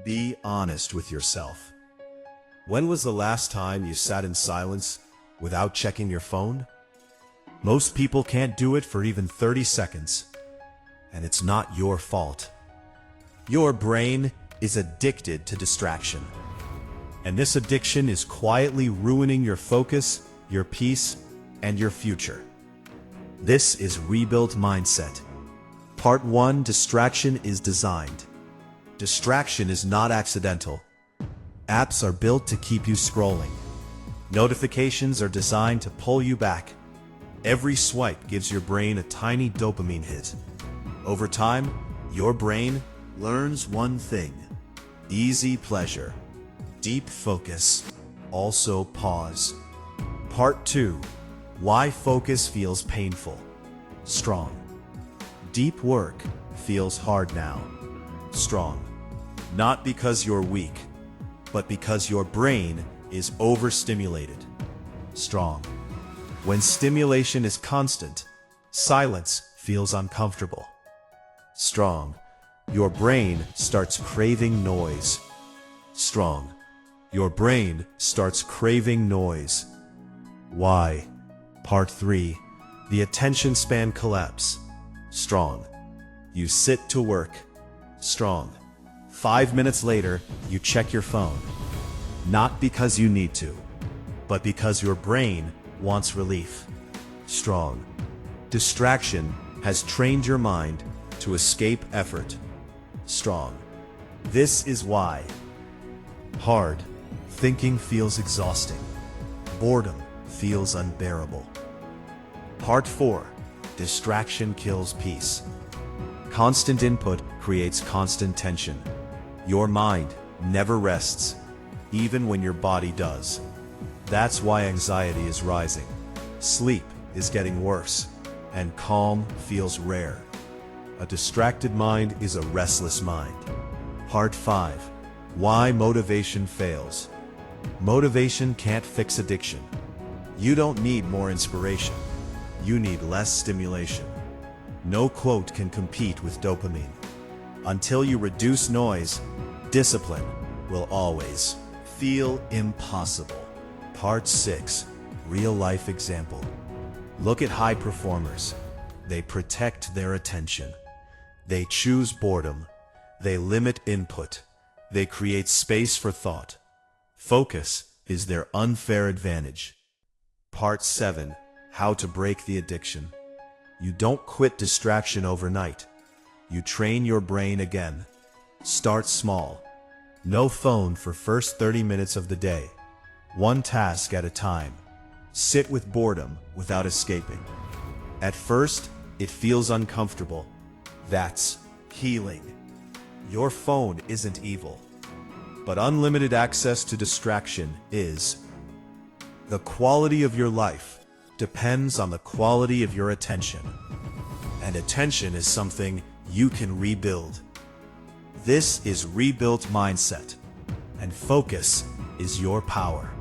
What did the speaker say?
Be honest with yourself. When was the last time you sat in silence without checking your phone? Most people can't do it for even 30 seconds, and it's not your fault. Your brain is addicted to distraction, and this addiction is quietly ruining your focus, your peace, and your future. This is Rebuilt Mindset. Part 1: Distraction is designed. Distraction is not accidental. Apps are built to keep you scrolling. Notifications are designed to pull you back. Every swipe gives your brain a tiny dopamine hit. Over time, your brain learns one thing: easy pleasure, deep focus, also pause. Part 2: Why focus feels painful. Strong. Deep work feels hard now. Strong. Not because you're weak, but because your brain is overstimulated. Strong. When stimulation is constant, silence feels uncomfortable. Strong. Your brain starts craving noise. Strong. Your brain starts craving noise. Why? Part 3: The attention span collapse. Strong. You sit to work. Strong. 5 minutes later, you check your phone. Not because you need to, but because your brain wants relief. Strong. Distraction has trained your mind to escape effort. Strong. This is why. Hard. Thinking feels exhausting. Boredom feels unbearable. Part 4: Distraction kills peace. Constant input creates constant tension. Your mind never rests, even when your body does. That's why anxiety is rising. Sleep is getting worse, and calm feels rare. A distracted mind is a restless mind. Part 5: Why motivation fails. Motivation can't fix addiction. You don't need more inspiration. You need less stimulation. No quote can compete with dopamine. Until you reduce noise, discipline will always feel impossible. Part 6: Real-life example. Look at high performers. They protect their attention. They choose boredom. They limit input. They create space for thought. Focus is their unfair advantage. Part 7: How to break the addiction. You don't quit distraction overnight. You train your brain again. Start small. No phone for first 30 minutes of the day. One task at a time. Sit with boredom without escaping. At first, it feels uncomfortable. That's healing. Your phone isn't evil, but unlimited access to distraction is. The quality of your life depends on the quality of your attention. And attention is something you can rebuild. This is Rebuilt Mindset, and focus is your power.